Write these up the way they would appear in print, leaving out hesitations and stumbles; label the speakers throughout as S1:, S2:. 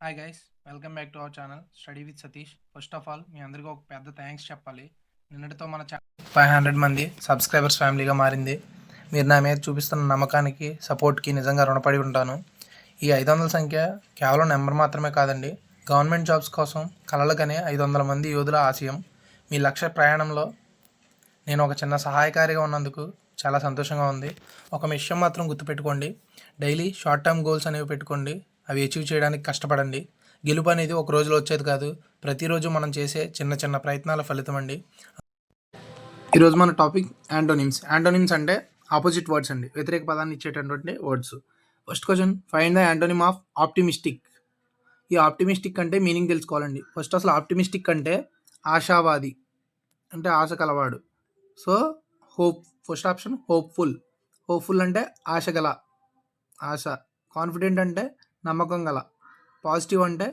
S1: Hi guys, welcome back to our channel study with Satish. First of all మీ అందరికీ ఒక పెద్ద థ్యాంక్స్ చెప్పాలి. నిన్నటితో మన ఛానల్ 500 మంది సబ్స్క్రైబర్స్ ఫ్యామిలీగా మారింది. మీరు నా మీద చూపిస్తున్న నమ్మకానికి, సపోర్ట్కి నిజంగా రుణపడి ఉంటాను. ఈ 500 సంఖ్య కేవలం నెంబర్ మాత్రమే కాదండి. గవర్నమెంట్ జాబ్స్ కోసం కలలుగనే 500 మంది యోధుల ఆశయం. మీ లక్ష్య ప్రయాణంలో నేను ఒక చిన్న సహాయకారిగా ఉన్నందుకు చాలా సంతోషంగా ఉంది. ఒక విషయం మాత్రం గుర్తుపెట్టుకోండి, డైలీ షార్ట్ టర్మ్ గోల్స్ అనేవి పెట్టుకోండి. అవి అచీవ్ చేయడానికి కష్టపడండి. గెలుపు అనేది ఒక రోజులో వచ్చేది కాదు, ప్రతిరోజు మనం చేసే చిన్న చిన్న ప్రయత్నాల ఫలితం అండి. ఈరోజు మన టాపిక్ యాంటోనిమ్స్. యాంటోనిమ్స్ అంటే ఆపోజిట్ వర్డ్స్ అండి, వ్యతిరేక పదాన్ని ఇచ్చేటటువంటి words. First question, find the antonym of optimistic. ఈ ఆప్టిమిస్టిక్ అంటే మీనింగ్ తెలుసుకోవాలండి. ఫస్ట్ అసలు ఆప్టిమిస్టిక్ అంటే ఆశావాది, అంటే ఆశ కలవాడు. So hope, first option hopeful. Hopeful అంటే ఆశ గల, ఆశ. కాన్ఫిడెంట్ అంటే నమ్మకం గల. పాజిటివ్ అంటే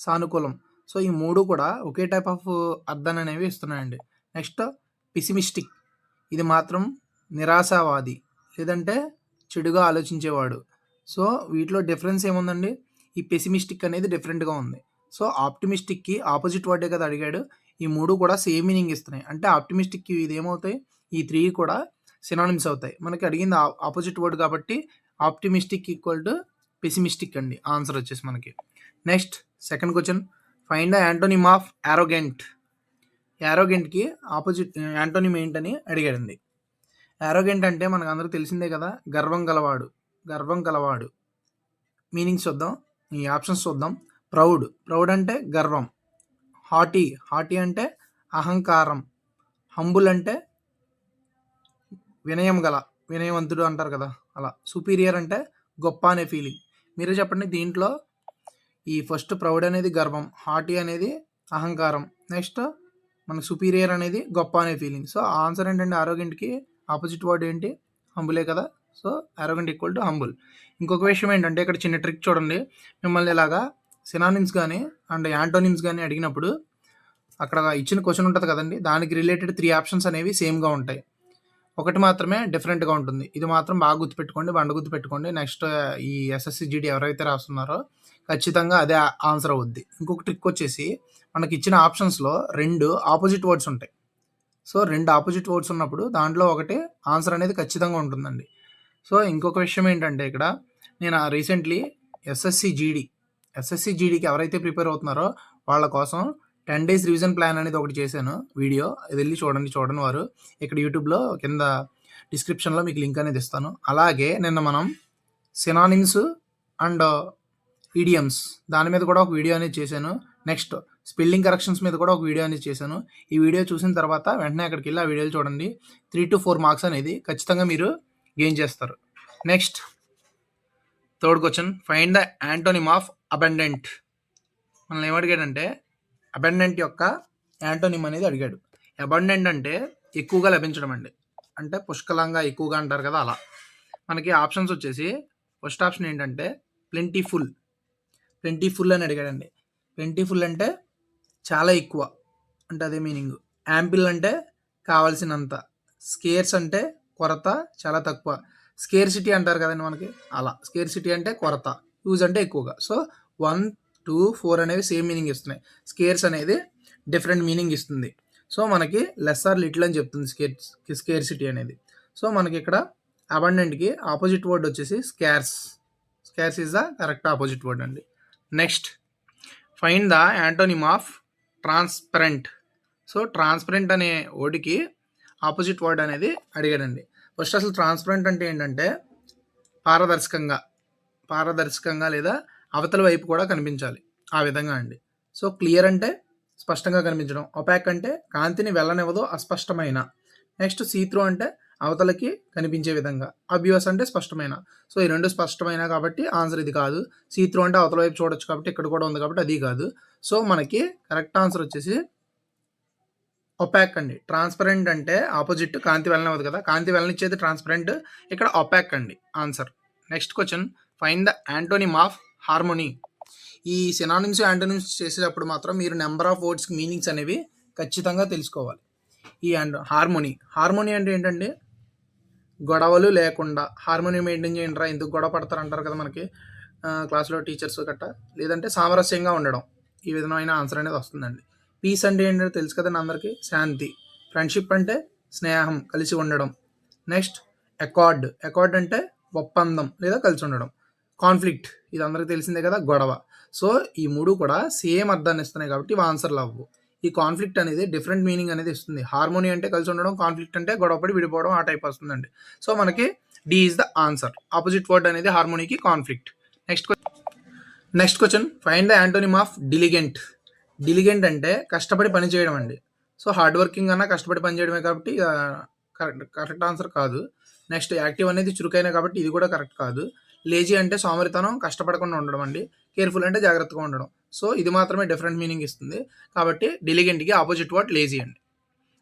S1: సానుకూలం. సో ఈ మూడు కూడా ఒకే టైప్ ఆఫ్ అర్థాన్ని అనేవి ఇస్తున్నాయండి. నెక్స్ట్ పిసిమిస్టిక్, ఇది మాత్రం నిరాశావాది, లేదంటే చెడుగా ఆలోచించేవాడు. సో వీటిలో డిఫరెన్స్ ఏముందండి, ఈ పెసిమిస్టిక్ అనేది డిఫరెంట్గా ఉంది. సో ఆప్టిమిస్టిక్కి ఆపోజిట్ వర్డే కదా అడిగాడు. ఈ మూడు కూడా సేమ్ మీనింగ్ ఇస్తున్నాయి. అంటే ఆప్టిమిస్టిక్కి ఇది ఏమవుతాయి, ఈ త్రీ కూడా సినానిమ్స్ అవుతాయి. మనకి అడిగింది ఆపోజిట్ వర్డ్ కాబట్టి ఆప్టిమిస్టిక్ ఈక్వల్ టు పెసిమిస్టిక్ అండి ఆన్సర్ వచ్చేసి మనకి. Next second question, find the antonym of arrogant. యారోగెంట్కి ఆపోజిట్ యాంటోనిమ్ ఏంటని అడిగాడండి. యారోగెంట్ అంటే మనకు అందరూ తెలిసిందే కదా, గర్వం గలవాడు. గర్వం గలవాడు మీనింగ్స్ చూద్దాం, ఈ ఆప్షన్స్ చూద్దాం. ప్రౌడ్, ప్రౌడ్ అంటే గర్వం. హాటీ, హాటీ అంటే అహంకారం. హంబుల్ అంటే వినయం గల, వినయవంతుడు అంటారు కదా అలా. సుపీరియర్ అంటే గొప్ప అనే ఫీలింగ్. మీరే చెప్పండి, దీంట్లో ఈ ఫస్ట్ ప్రౌడ్ అనేది గర్వం, హాటీ అనేది అహంకారం, నెక్స్ట్ మనకు సుపీరియర్ అనేది గొప్ప అనే ఫీలింగ్. సో ఆన్సర్ ఏంటంటే ఆరోగ్యంట్కి ఆపోజిట్ వర్డ్ ఏంటి, హంబులే కదా. So arrogant equal to humble. ఇంకొక విషయం ఏంటంటే ఇక్కడ చిన్న ట్రిక్ చూడండి. మిమ్మల్ని ఇలాగా సినానిమ్స్ కానీ అండ్ యాంటోనిమ్స్ కానీ అడిగినప్పుడు అక్కడ ఇచ్చిన క్వశ్చన్ ఉంటుంది కదండి, దానికి రిలేటెడ్ 3 ఆప్షన్స్ అనేవి సేమ్గా ఉంటాయి, ఒకటి మాత్రమే డిఫరెంట్గా ఉంటుంది. ఇది మాత్రం బాగా గుర్తుపెట్టుకోండి, గుర్తుపెట్టుకోండి. నెక్స్ట్ ఈ ఎస్ఎస్సి జీడీ ఎవరైతే రాస్తున్నారో ఖచ్చితంగా అదే ఆన్సర్ అవుద్ది. ఇంకొక ట్రిక్ వచ్చేసి మనకి ఇచ్చిన ఆప్షన్స్లో 2 ఆపోజిట్ వర్డ్స్ ఉంటాయి. సో 2 ఆపోజిట్ వర్డ్స్ ఉన్నప్పుడు దాంట్లో ఒకటి ఆన్సర్ అనేది ఖచ్చితంగా ఉంటుందండి. సో ఇంకొక విషయం ఏంటంటే ఇక్కడ నేను రీసెంట్లీ ఎస్ఎస్సి జీడీకి ఎవరైతే ప్రిపేర్ అవుతున్నారో వాళ్ళ కోసం 10 days రివిజన్ ప్లాన్ అనేది ఒకటి చేశాను వీడియో, ఇది వెళ్ళి చూడండి వారు. ఇక్కడ యూట్యూబ్లో కింద డిస్క్రిప్షన్లో మీకు లింక్ అనేది ఇస్తాను. అలాగే నిన్న మనం సినానిమ్స్ అండ్ ఈడియమ్స్ దాని మీద కూడా ఒక వీడియో అనేది చేశాను. నెక్స్ట్ స్పెల్లింగ్ కరెక్షన్స్ మీద కూడా ఒక వీడియో అనేది చేశాను. ఈ వీడియో చూసిన తర్వాత వెంటనే అక్కడికి వెళ్ళి ఆ వీడియోలు చూడండి. 3 to 4 మార్క్స్ అనేది ఖచ్చితంగా మీరు గెయిన్ చేస్తారు. Next third question, find the antonym of abundant. మనల్ని ఏమడిగాడంటే అబండెంట్ యొక్క యాంటోనిమ్ అనేది అడిగాడు. అబండెంట్ అంటే ఎక్కువగా లభించడం అండి, అంటే పుష్కలంగా, ఎక్కువగా అంటారు కదా అలా. మనకి ఆప్షన్స్ వచ్చేసి ఫస్ట్ ఆప్షన్ ఏంటంటే ప్లెంటీఫుల్. ప్లెంటీఫుల్ అని అడిగాడండి. ప్లెంటీఫుల్ అంటే చాలా ఎక్కువ, అంటే అదే మీనింగ్. యాంపిల్ అంటే కావాల్సినంత. స్కేర్స్ అంటే కొరత, చాలా తక్కువ. స్కేర్సిటీ అంటారు కదండి మనకి అలా. స్కేర్సిటీ అంటే కొరత, యూజ్ అంటే ఎక్కువగా. సో 1, 2, 4 అనేవి సేమ్ మీనింగ్ ఇస్తున్నాయి. స్కేర్స్ అనేది డిఫరెంట్ మీనింగ్ ఇస్తుంది. సో మనకి లెస్ ఆర్ లిటిల్ అని చెప్తుంది స్కేర్సిటీ అనేది. సో మనకి ఇక్కడ అబండెంట్కి ఆపోజిట్ వర్డ్ వచ్చేసి scarce. Scarce is the correct opposite word అండి. Next find the antonym of transparent. So transparent అనే వర్డ్కి ఆపోజిట్ వర్డ్ అనేది అడిగాడండి. ఫస్ట్ అసలు ట్రాన్స్పరెంట్ అంటే ఏంటంటే పారదర్శకంగా లేదా అవతల వైపు కూడా కనిపించాలి, ఆ విధంగా అండి. సో క్లియర్ అంటే స్పష్టంగా కనిపించడం. ఒపాక్ అంటే కాంతిని వెళ్ళనివ్వదు, అస్పష్టమైన. నెక్స్ట్ సీత్రూ అంటే అవతలకి కనిపించే విధంగా. అబ్యూస్ అంటే స్పష్టమైన. సో ఈ రెండు స్పష్టమైన కాబట్టి ఆన్సర్ ఇది కాదు. సీత్రూ అంటే అవతల వైపు చూడొచ్చు కాబట్టి ఇక్కడ కూడా ఉంది కాబట్టి అది కాదు. సో మనకి కరెక్ట్ ఆన్సర్ వచ్చేసి ఒపాక్ అండి. ట్రాన్స్పరెంట్ అంటే ఆపోజిట్, కాంతి వెళ్ళనివ్వదు కదా, కాంతి వెళ్ళనిచ్చేది ట్రాన్స్పరెంట్, ఇక్కడ ఒపాక్ అండి answer. Next question, find the antonym of harmony. ఈ సినానిమ్స్ యాంటోనిమ్స్ చేసేటప్పుడు మాత్రం మీరు నెంబర్ ఆఫ్ వర్డ్స్కి మీనింగ్స్ అనేవి ఖచ్చితంగా తెలుసుకోవాలి. ఈ హార్మోనీ అంటే ఏంటంటే గొడవలు లేకుండా. హార్మోనీ మెయింటైన్ చేయండి రా, ఎందుకు గొడవ పడతారు అంటారు కదా మనకి. క్లాస్‌లో టీచర్స్ గట్టా. లేదంటే సామరస్యంగా ఉండడం. ఈ విధమైన ఆన్సర్ అనేది వస్తుందండి. పీస్ అంటే ఏంటో తెలుసు కదండీ అందరికీ. శాంతి. ఫ్రెండ్‌షిప్ అంటే స్నేహం, కలిసి ఉండడం. నెక్స్ట్ అకార్డ్ అంటే ఒప్పందం లేదా కలిసి ఉండడం. కాన్ఫ్లిక్ట్ ఇది అందరికీ తెలిసిందే కదా, గొడవ. సో ఈ 3 కూడా సేమ్ అర్థాన్ని ఇస్తున్నాయి కాబట్టి ఇవి ఆన్సర్‌లు అవ్వవు. ఈ కాన్ఫ్లిక్ట్ అనేది డిఫరెంట్ మీనింగ్ అనేది ఇస్తుంది. హార్మోనీ అంటే కలిసి ఉండడం, కాన్ఫ్లిక్ట్ అంటే గొడవపడి విడిపోవడం ఆ టైప్ వస్తుందండి. సో మనకి D is the answer. Opposite word అనేది హార్మోనీకి conflict. Next question, find the antonym of diligent. Diligent అంటే కష్టపడి పని చేయడం అండి. సో హార్డ్ వర్కింగ్ అన్నా కష్టపడి పని చేయడమే కాబట్టి కరెక్ట్ ఆన్సర్ కాదు. నెక్స్ట్ యాక్టివ్ అనేది చురుకైన కాబట్టి ఇది కూడా కరెక్ట్ కాదు. లేజీ అంటే సోమరితనం, కష్టపడకుండా ఉండడం అండి. కేర్ఫుల్ అంటే జాగ్రత్తగా ఉండడం. సో ఇది మాత్రమే డిఫరెంట్ మీనింగ్ ఇస్తుంది కాబట్టి డిలిగెంట్కి ఆపోజిట్ వర్డ్ లేజీ అండి.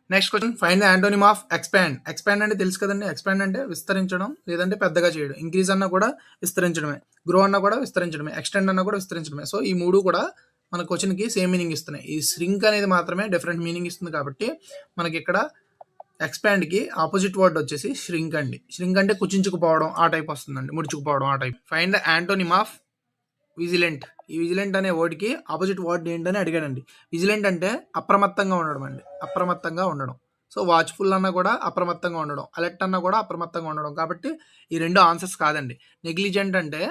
S1: Next question, find the antonym of expand. Expand అంటే తెలుసు కదండి. ఎక్స్పాండ్ అంటే విస్తరించడం లేదంటే పెద్దగా చేయడం. ఇంక్రీజ్ అన్నా కూడా విస్తరించడమే, గ్రో అన్నా కూడా విస్తరించడమే, ఎక్స్టెండ్ అన్నా కూడా విస్తరించడమే. సో ఈ 3 కూడా మన క్వశ్చన్కి సేమ్ మీనింగ్ ఇస్తున్నాయి. ఈ శ్రింక్ అనేది మాత్రమే డిఫరెంట్ మీనింగ్ ఇస్తుంది కాబట్టి మనకి ఇక్కడ ఎక్స్పాండ్కి ఆపోజిట్ వర్డ్ వచ్చేసి ష్రింక్ అండి. ష్రింక్ అంటే కుచించుకుపోవడం ఆ టైప్ వస్తుందండి, ముడుచుకుపోవడం ఆ type. Find the antonym of vigilant. ఈ విజిలెంట్ అనే వర్డ్కి ఆపోజిట్ వర్డ్ ఏంటని అడిగాడండి. విజిలెంట్ అంటే అప్రమత్తంగా ఉండడం అండి, అప్రమత్తంగా ఉండడం. సో వాచ్ఫుల్ అన్నా కూడా అప్రమత్తంగా ఉండడం, అలర్ట్ అన్నా కూడా అప్రమత్తంగా ఉండడం. కాబట్టి ఈ 2 ఆన్సర్స్ కాదండి. నెగ్లిజెంట్ అంటే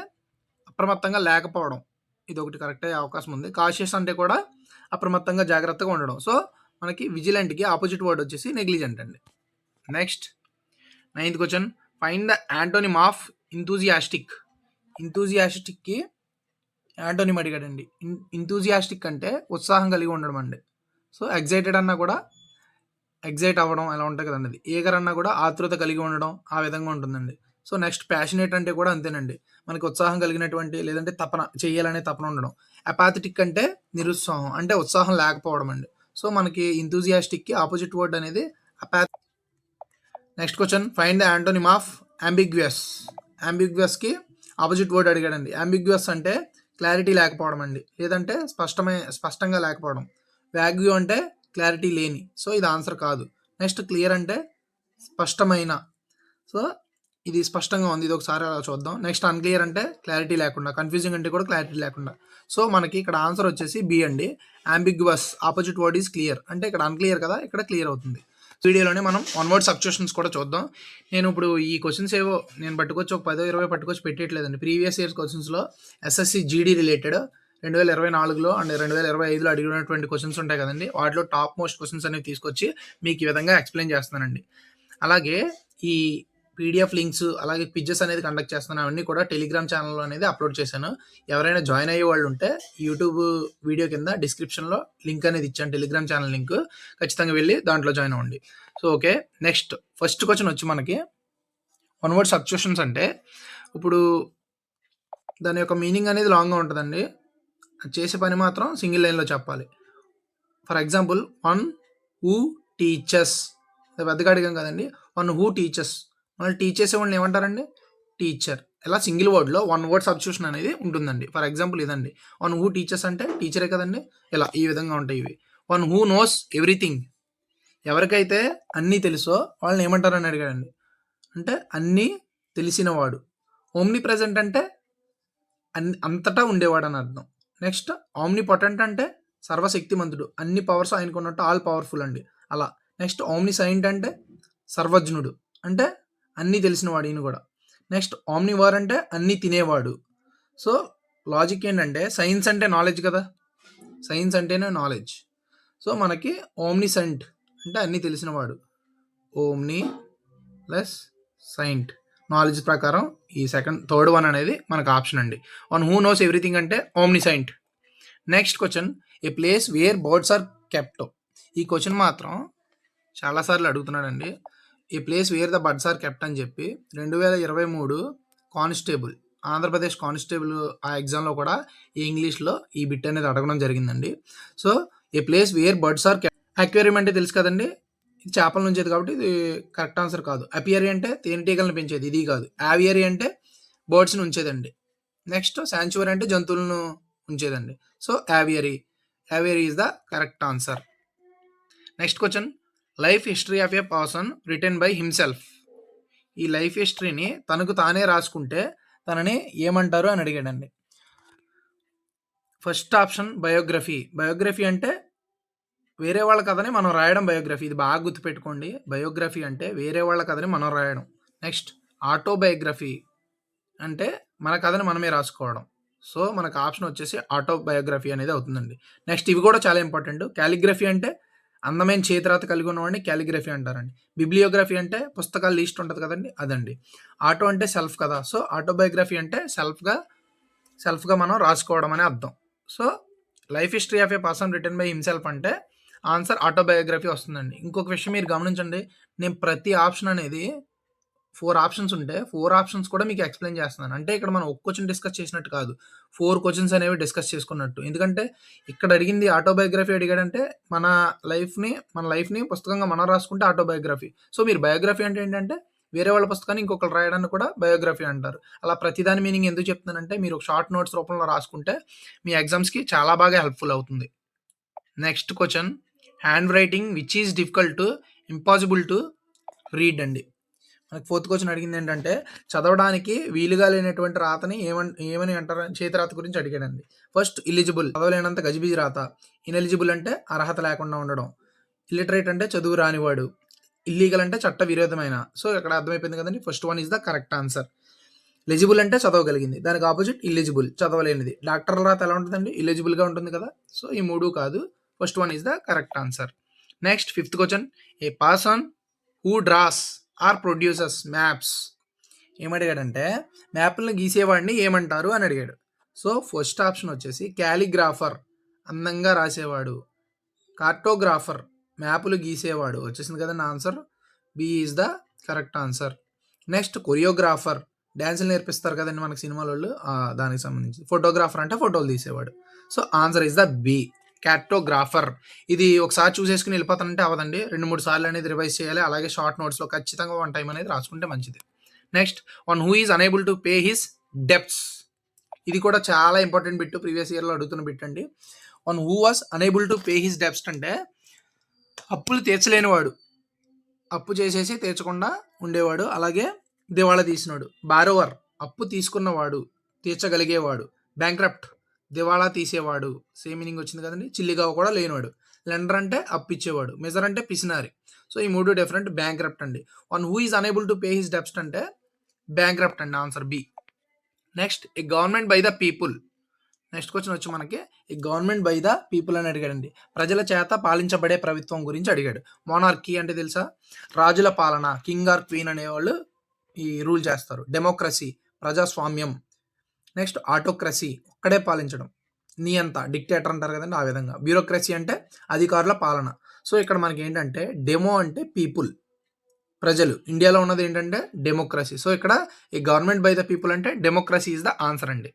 S1: అప్రమత్తంగా లేకపోవడం, ఇది ఒకటి కరెక్ట్ అయ్యే అవకాశం ఉంది. కాషియస్ అంటే కూడా అప్రమత్తంగా జాగ్రత్తగా ఉండడం. సో మనకి విజిలెంట్కి ఆపోజిట్ వర్డ్ వచ్చేసి నెగ్లిజెంట్ అండి. Next 9th question, find the antonym of enthusiastic. ఇంతూజియాస్టిక్కి యాంటోనిమ్ అడిగాడండి. ఇంతూజియాస్టిక్ అంటే ఉత్సాహం కలిగి ఉండడం అండి. సో ఎగ్జైటెడ్ అన్నా కూడా ఎగ్జైట్ అవ్వడం ఎలా ఉంటుంది కదండి. అది ఏగర్ అన్నా కూడా ఆతృత కలిగి ఉండడం ఆ విధంగా ఉంటుందండి. సో నెక్స్ట్ ప్యాషనేట్ అంటే కూడా అంతేనండి. మనకి ఉత్సాహం కలిగినటువంటి లేదంటే తపన చేయాలనే తపన ఉండడం. అపాథటిక్ అంటే నిరుత్సాహం అంటే ఉత్సాహం లేకపోవడం అండి. సో మనకి ఇంతూజియాస్టిక్కి ఆపోజిట్ వర్డ్ అనేది apathy. Next question, find the antonym of ambiguous. అంబిగ్వియస్కి ఆపోజిట్ వర్డ్ అడిగాడండి. అంబిగ్వియస్ అంటే క్లారిటీ లేకపోవడం అండి, లేదంటే స్పష్టంగా లేకపోవడం. వ్యాగ్యూ అంటే క్లారిటీ లేని. సో ఇది ఆన్సర్ కాదు. నెక్స్ట్ క్లియర్ అంటే స్పష్టమైన. సో ఇది స్పష్టంగా ఉంది, ఇది ఒకసారి అలా చూద్దాం. నెక్స్ట్ అన్క్లియర్ అంటే క్లారిటీ లేకుండా, కన్ఫ్యూజింగ్ అంటే కూడా క్లారిటీ లేకుండా. సో మనకి ఇక్కడ ఆన్సర్ వచ్చేసి బి అండి. అంబిగ్యువస్ ఆపోజిట్ వర్డ్ ఈజ్ క్లియర్. అంటే ఇక్కడ అన్క్లియర్ కదా, ఇక్కడ క్లియర్ అవుతుంది. వీడియోలోనే మనం 1 వర్డ్ సబ్స్టిట్యూషన్స్ కూడా చూద్దాం. నేను ఇప్పుడు ఈ క్వశ్చన్స్ ఏవో నేను పట్టుకొచ్చి ఒక 10-20 పట్టుకొచ్చి పెట్టేయట్లేదండి. ప్రీవియస్ ఇయర్స్ క్వశ్చన్స్లో ఎస్ఎస్సి జీడీ రిలేటెడ్ 2024లో అండ్ 2025లో అడిగినటువంటి క్వశ్చన్స్ ఉంటాయి కదండి, వాటిలో టాప్ మోస్ట్ క్వశ్చన్స్ అనేవి తీసుకొచ్చి మీకు ఈ విధంగా ఎక్స్ప్లెయిన్ చేస్తున్నానండి. అలాగే ఈ పీడిఎఫ్ లింక్స్ అలాగే క్విజెస్ అనేది కండక్ట్ చేస్తున్నాను. అవన్నీ కూడా టెలిగ్రామ్ ఛానల్లో అనేది అప్లోడ్ చేశాను. ఎవరైనా జాయిన్ అయ్యే వాళ్ళు ఉంటే యూట్యూబ్ వీడియో కింద డిస్క్రిప్షన్లో లింక్ అనేది ఇచ్చాను, టెలిగ్రామ్ ఛానల్ లింక్. ఖచ్చితంగా వెళ్ళి దాంట్లో జాయిన్ అవ్వండి. So okay, next first question వచ్చి మనకి 1 వర్డ్ సబ్స్టిట్యూషన్స్ అంటే ఇప్పుడు దాని యొక్క మీనింగ్ అనేది లాంగ్గా ఉంటుందండి. చేసే పని మాత్రం సింగిల్ లైన్లో చెప్పాలి. ఫర్ ఎగ్జాంపుల్ 1 హూ టీచర్స్, పెద్దగా అడిగాం కదండి. 1 హూ టీచర్స్, మళ్ళీ టీచ్ చేసేవాళ్ళని ఏమంటారండి, టీచర్. ఇలా సింగిల్ వర్డ్లో 1 వర్డ్ సబ్స్టిట్యూషన్ అనేది ఉంటుందండి. ఫర్ ఎగ్జాంపుల్ ఇదండి, 1 హూ టీచర్స్ అంటే టీచరే కదండి. ఇలా ఈ విధంగా ఉంటాయి ఇవి. 1 హూ నోస్ ఎవ్రీథింగ్, ఎవరికైతే అన్నీ తెలుసో వాళ్ళని ఏమంటారని అడిగాడండి. అంటే అన్నీ తెలిసినవాడు. ఓమ్ని ప్రెజెంట్ అంటే అంతటా ఉండేవాడు అని అర్థం. నెక్స్ట్ ఆమ్ని పొటెంట్ అంటే సర్వశక్తిమంతుడు, అన్ని పవర్స్ ఆయనకు ఉన్నట్టు ఆల్ పవర్ఫుల్ అండి అలా. నెక్స్ట్ ఆమ్ని సైంట్ అంటే సర్వజ్ఞుడు, అంటే అన్నీ తెలిసినవాడు ఈయన కూడా. నెక్స్ట్ ఆమ్ని వార్ అంటే అన్నీ తినేవాడు. సో లాజిక్ ఏంటంటే సైన్స్ అంటే నాలెడ్జ్ కదా, సైన్స్ అంటేనే నాలెడ్జ్. సో మనకి ఓమ్ని సైంట్ అంటే అన్నీ తెలిసినవాడు. ఓమ్ని ప్లస్ సైంట్ నాలెడ్జ్ ప్రకారం ఈ థర్డ్ వన్ అనేది మనకు ఆప్షన్ అండి. 1 హూ నోస్ ఎవ్రీథింగ్ అంటే omniscient. Next question, a place where birds are kept. ఈ క్వశ్చన్ మాత్రం చాలాసార్లు అడుగుతున్నాడండి. A place where the birds are kept అని చెప్పి 2023 కానిస్టేబుల్, ఆంధ్రప్రదేశ్ కానిస్టేబుల్ ఆ ఎగ్జామ్లో కూడా ఈ ఇంగ్లీష్లో ఈ బిట్ అనేది అడగడం జరిగిందండి. So a place where birds are kept. Aquarium అంటే తెలుసు కదండి, ఇది చేపల నుంచేది కాబట్టి ఇది కరెక్ట్ ఆన్సర్ కాదు. అపియరీ అంటే తేనెటీగలను పెంచేది, ఇది కాదు. యావియరీ అంటే బర్డ్స్ని ఉంచేదండి. నెక్స్ట్ శాంచువరీ అంటే జంతువులను ఉంచేదండి. So aviary is the correct answer. Next question, life history of a person written by himself. ఈ లైఫ్ హిస్టరీని తనకు తానే రాసుకుంటే తనని ఏమంటారు అని అడిగాడండి. First option biography. బయోగ్రఫీ అంటే వేరే వాళ్ళ కథని మనం రాయడం బయోగ్రఫీ. ఇది బాగా గుర్తుపెట్టుకోండి. బయోగ్రఫీ అంటే వేరే వాళ్ళ కథని మనం రాయడం. నెక్స్ట్ ఆటోబయోగ్రఫీ అంటే మన కథని మనమే రాసుకోవడం. సో, మనకు ఆప్షన్ వచ్చేసి ఆటోబయోగ్రఫీ అనేది అవుతుందండి. నెక్స్ట్ ఇవి కూడా చాలా ఇంపార్టెంట్. కాలిగ్రఫీ అంటే అందమైన చేతిరాత కలిగి ఉన్నవాడిని కాలిగ్రఫీ అంటారండి. బిబ్లియోగ్రఫీ అంటే పుస్తకాల లిస్ట్ ఉంటది కదండీ! అదండి. ఆటో అంటే సెల్ఫ్ కదా! సో, ఆటోబయోగ్రఫీ అంటే సెల్ఫ్‌గా మనం రాసుకోవడం అని అర్థం. So, life history of a person written by himself అంటే ఆన్సర్ ఆటోబయోగ్రఫీ వస్తుందండి. ఇంకొక విషయం మీరు గమనించండి. నేను ప్రతి ఆప్షన్ అనేది 4 ఆప్షన్స్ ఉంటే 4 ఆప్షన్స్ కూడా మీకు ఎక్స్‌ప్లెయిన్ చేస్తున్నాను. అంటే ఇక్కడ మనం ఒక క్వెషన్ డిస్కస్ చేసినట్టు కాదు. 4 క్వెషన్స్ అనేవి డిస్కస్ చేసుకున్నట్టు. ఎందుకంటే ఇక్కడ అడిగింది ఆటోబయోగ్రఫీ అడిగాడంటే మన లైఫ్‌ని పుస్తకంగా మనం రాసుకుంటే ఆటోబయోగ్రఫీ. సో, మీరు బయోగ్రఫీ అంటే ఏంటంటే వేరే వాళ్ళ పుస్తకాన్ని ఇంకొకళ్ళు రాయడాన్ని కూడా బయోగ్రఫీ అంటారు. అలా ప్రతిదాని మీనింగ్ ఎందుకు చెప్తున్నానంటే మీరు షార్ట్ నోట్స్ రూపంలో రాసుకుంటే మీ ఎగ్జామ్స్‌కి చాలా బాగా హెల్ప్‌ఫుల్ అవుతుంది. Next question hand writing which is difficult to impossible to read అండి. మనకి ఫోర్త్ క్వెషన్ అడిగింది ఏంటంటే చదవడానికి వీలుగా లేనటువంటి రాతని ఏమని అంటారు చేతి రాత గురించి అడిగాడండి. ఫస్ట్ ఇలిజిబుల్ చదవలేనంత గజిబిజి రాత. ఇనెలిజిబుల్ అంటే అర్హత లేకుండా ఉండడం. ఇల్లిటరేట్ అంటే చదువు రానివాడు. ఇల్లీగల్ అంటే చట్ట విరోధమైన. సో, ఇక్కడ అర్థమైపోయింది కదండి. First one is the correct answer. Legible అంటే చదవగలిగింది. దానికి ఆపోజిట్ ఇల్లిజిబుల్ చదవలేనిది. డాక్టర్ల రాత ఎలా ఉంటుందండి? ఇల్లిజిబుల్‌గా ఉంటుంది కదా! సో, ఈ 3 కాదు. First one is the correct answer. Next fifth question a person who draws or produces maps. ఏమడిగాడంటే మ్యాప్‌లని గీసేవాడిని ఏమంటారు అని అడిగాడు. సో, ఫస్ట్ ఆప్షన్ వచ్చేసి కాలిగ్రాఫర్ అందంగా రాసేవాడు. కార్టోగ్రాఫర్ మ్యాపులు గీసేవాడు. వచ్చేసింది కదండీ answer. B is the correct answer. Next choreographer డాన్సులు నేర్పిస్తారు కదండీ మనకి సినిమాలోళ్ళు. దానికి సంబంధించి. ఫోటోగ్రాఫర్ అంటే ఫోటోలు తీసేవాడు. So, answer is the B cartographer. ఇది ఒకసారి చూసేసుకొని వెళ్ళిపోతానంటే అవ్వదండి. 2, 3 సార్లు అనేది రివైజ్ చేయాలి. అలాగే షార్ట్ నోట్స్‌లో ఖచ్చితంగా వన్ టైమ్ అనేది రాసుకుంటే మంచిది. Next one who is unable to pay his debts. ఇది కూడా చాలా ఇంపార్టెంట్ బిట్. ప్రీవియస్ ఇయర్‌లో అడుగుతున్న బిట్ అండి. One who was unable to pay his debts అంటే అప్పులు తీర్చలేనివాడు. అప్పు చేసేసి తీర్చకుండా ఉండేవాడు. అలాగే దివాళా తీసినోడు. బారోవర్ అప్పు తీసుకున్నవాడు, తీర్చగలిగేవాడు. బ్యాంక్రప్ట్ దివాళా తీసేవాడు. సేమ్ మీనింగ్ వచ్చింది కదండి. చిల్లిగా కూడా లేనివాడు. లెండర్ అంటే అప్పు ఇచ్చేవాడు. మెజర్ అంటే పిసినారి. సో, ఈ 3 డిఫరెంట్. బ్యాంక్రప్ట్ అండి. One who is unable to pay his debts అంటే బ్యాంక్రప్ట్ అండి. Answer B. Next a government by the people. Next question వచ్చి మనకి ఈ గవర్నమెంట్ బై ద పీపుల్ అని అడిగాడండి. ప్రజల చేత పాలించబడే ప్రభుత్వం గురించి అడిగాడు. మోనార్కీ అంటే తెలుసా? రాజుల పాలన. కింగ్ ఆర్ క్వీన్ అనేవాళ్ళు ఈ రూల్ చేస్తారు. డెమోక్రసీ ప్రజాస్వామ్యం. నెక్స్ట్ ఆటోక్రసీ ఒక్కడే పాలించడం. నియంత డిక్టేటర్ అంటారు కదండి ఆ విధంగా. బ్యూరోక్రసీ అంటే అధికారుల పాలన. సో, ఇక్కడ మనకి ఏంటంటే డెమో అంటే పీపుల్ ప్రజలు. ఇండియాలో ఉన్నది ఏంటంటే డెమోక్రసీ. సో, ఇక్కడ ఈ గవర్నమెంట్ బై ద పీపుల్ అంటే డెమోక్రసీ ఈజ్ ద ఆన్సర్ అండి.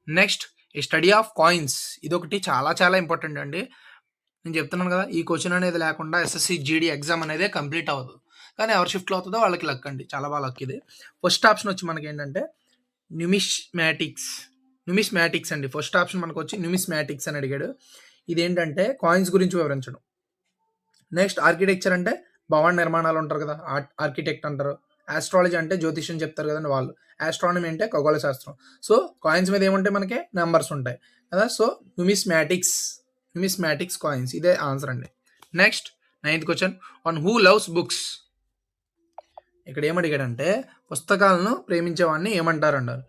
S1: నెక్స్ట్ ఈ స్టడీ ఆఫ్ కాయిన్స్. ఇదొకటి చాలా చాలా ఇంపార్టెంట్ అండి. నేను చెప్తున్నాను కదా ఈ క్వెషన్ అనేది లేకుండా ఎస్ఎస్సి జీడీ ఎగ్జామ్ అనేది కంప్లీట్ అవ్వదు. కానీ ఎవరి షిఫ్ట్‌లో అవుతుందో వాళ్ళకి లక్ అండి. చాలా బాగా లక్ ఇది. ఫస్ట్ ఆప్షన్ వచ్చి మనకి ఏంటంటే న్యూమిస్మాటిక్స్ అండి. ఫస్ట్ ఆప్షన్ మనకు వచ్చి న్యూమిస్మాటిక్స్ అని అడిగాడు. ఇదేంటంటే కాయిన్స్ గురించి వివరించడం. నెక్స్ట్ ఆర్కిటెక్చర్ అంటే భవన నిర్మాణాలు ఉంటారు కదా ఆర్కిటెక్ట్ అంటారు. ఆస్ట్రాలజీ అంటే జ్యోతిష్యం చెప్తారు కదండి వాళ్ళు. ఆస్ట్రానమీ అంటే ఖగోళ శాస్త్రం. సో, కాయిన్స్ మీద ఏముంటాయి మనకి నెంబర్స్ ఉంటాయి కదా. సో, న్యూమిస్మాటిక్స్ కాయిన్స్ ఇదే ఆన్సర్ అండి. Next 9th question one who loves books. ఇక్కడ ఏమడిగాడంటే పుస్తకాలను ప్రేమించేవాడిని ఏమంటారు అన్నారు.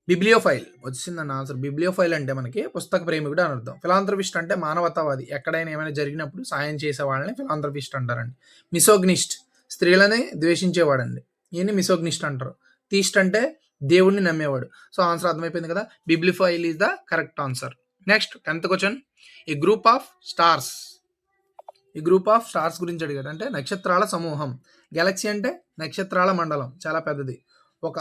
S1: బిబ్లియోఫైల్ వచ్చిందండి ఆన్సర్. బిబ్లియోఫైల్ అంటే మనకి పుస్తక ప్రేమికుడు అని అర్థం. ఫిలాంథ్రపిస్ట్ అంటే మానవతావాది. ఎక్కడైనా ఏమైనా జరిగినప్పుడు సాయం చేసే వాళ్ళని ఫిలాంథ్రపిస్ట్ అంటారండి. మిసోగ్నిస్ట్ స్త్రీలని ద్వేషించేవాడండి. ఈయన్ని మిసోగ్నిస్ట్ అంటారు. థీస్ట్ అంటే దేవుడిని నమ్మేవాడు. సో, ఆన్సర్ అర్థమైపోయింది కదా. Bibliophile is the correct answer. Next 10th question ఈ గ్రూప్ ఆఫ్ స్టార్స్. ఈ గ్రూప్ ఆఫ్ స్టార్స్ గురించి అడిగాడు. అంటే నక్షత్రాల సమూహం. గెలాక్సీ అంటే నక్షత్రాల మండలం చాలా పెద్దది. ఒక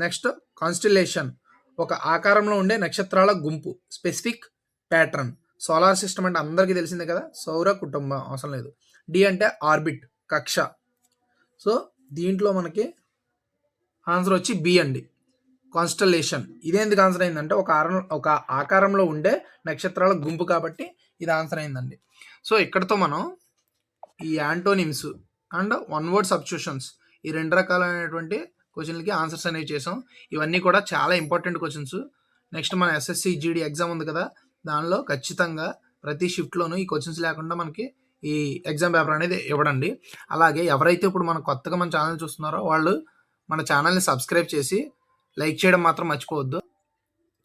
S1: నెక్స్ట్ కాన్స్టిలేషన్ ఒక ఆకారంలో ఉండే నక్షత్రాల గుంపు. Specific pattern. సోలార్ సిస్టమ్ అంటే అందరికీ తెలిసిందే కదా. సౌర కుటుంబం అవసరం లేదు. డి అంటే ఆర్బిట్ కక్ష. సో, దీంట్లో మనకి ఆన్సర్ వచ్చి బి అండి కాన్స్టలేషన్. ఇదేందుకు ఆన్సర్ అయిందంటే ఒక ఆకారంలో ఉండే నక్షత్రాల గుంపు కాబట్టి ఇది ఆన్సర్ అయిందండి. సో, ఇక్కడతో మనం ఈ antonyms and one word substitutions ఈ 2 రకాలైనటువంటి క్వశ్చన్లకి ఆన్సర్స్ అనేవి చేసాం. ఇవన్నీ కూడా చాలా ఇంపార్టెంట్ క్వశ్చన్స్. నెక్స్ట్ మన ఎస్ఎస్సి జీడీ ఎగ్జామ్ ఉంది కదా. దానిలో ఖచ్చితంగా ప్రతి షిఫ్ట్‌లోనూ ఈ క్వెషన్స్ లేకుండా మనకి ఈ ఎగ్జామ్ పేపర్ అనేది ఇవ్వడండి. అలాగే ఎవరైతే ఇప్పుడు కొత్తగా మన ఛానెల్ చూస్తున్నారో వాళ్ళు మన ఛానెల్‌ని సబ్స్క్రైబ్ చేసి లైక్ చేయడం మాత్రం మర్చిపోవద్దు.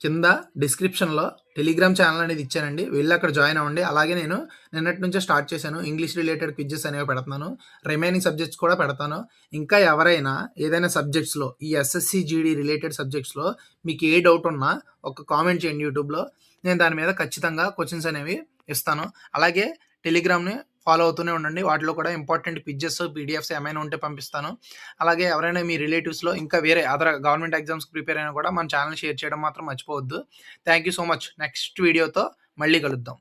S1: కింద డిస్క్రిప్షన్‌లో టెలిగ్రామ్ ఛానల్ అనేది ఇచ్చానండి. వెళ్లి అక్కడ జాయిన్ అవ్వండి. అలాగే నేను నిన్నటి నుంచే స్టార్ట్ చేశాను. ఇంగ్లీష్ రిలేటెడ్ క్విజెస్ అనేవి పెడుతున్నాను. రిమైనింగ్ సబ్జెక్ట్స్ కూడా పెడతాను. ఇంకా ఎవరైనా ఏదైనా సబ్జెక్ట్స్‌లో ఈ ఎస్ఎస్‌సి, జీడీ రిలేటెడ్ సబ్జెక్ట్స్‌లో మీకు ఏ డౌట్ ఉన్నా ఒక కామెంట్ చేయండి యూట్యూబ్‌లో. నేను దాని మీద ఖచ్చితంగా క్వెషన్స్ అనేవి ఇస్తాను. అలాగే టెలిగ్రామ్‌ని ఫాలో అవుతూనే ఉండండి. వాటిలో కూడా ఇంపార్టెంట్ క్విజెస్, పీడిఎఫ్స్ ఏమైనా ఉంటే పంపిస్తాను. అలాగే ఎవరైనా మీ రిలేటివ్స్‌లో ఇంకా వేరే అదర్ గవర్నమెంట్ ఎగ్జామ్స్‌కి ప్రిపేర్ అయినా కూడా మన ఛానెల్ షేర్ చేయడం మాత్రం మర్చిపోవద్దు. Thank you so much. Next వీడియోతో మళ్ళీ కలుద్దాం.